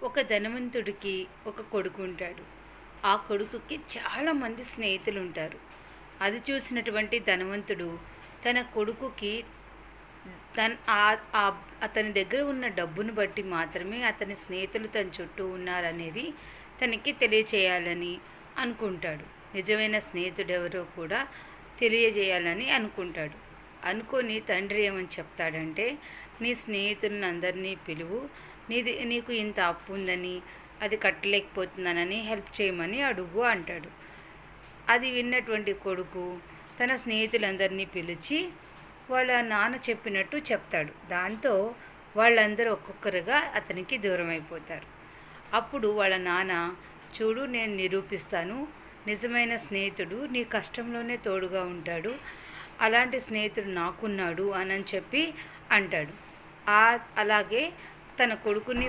ఒక ధనవంతుడికి ఒక కొడుకు ఉంటాడు. ఆ కొడుకుకి చాలామంది స్నేహితులు ఉంటారు. అది చూసినటువంటి ధనవంతుడు తన కొడుకుకి తన అతని దగ్గర ఉన్న డబ్బును బట్టి మాత్రమే అతని స్నేహితులు తన చుట్టూ ఉన్నారనేది తనకి తెలియచేయాలని అనుకుంటాడు. నిజమైన స్నేహితుడు ఎవరో కూడా తెలియజేయాలని అనుకుంటాడు. అనుకొని తండ్రి ఏమని చెప్తాడంటే, నీ స్నేహితులను అందరినీ పిలువు, నీకు ఇంత అప్పు ఉందని అది కట్టలేకపోతున్నానని హెల్ప్ చేయమని అడుగు అంటాడు. అది విన్నటువంటి కొడుకు తన స్నేహితులందరినీ పిలిచి వాళ్ళ నాన్న చెప్పినట్టు చెప్తాడు. దాంతో వాళ్ళందరూ ఒక్కొక్కరుగా అతనికి దూరం అయిపోతారు. అప్పుడు వాళ్ళ నాన్న, చూడు నేను నిరూపిస్తాను, నిజమైన స్నేహితుడు నీ కష్టంలోనే తోడుగా ఉంటాడు, అలాంటి స్నేహితుడు నాకున్నాడు అని చెప్పి అంటాడు. అలాగే తన కొడుకుని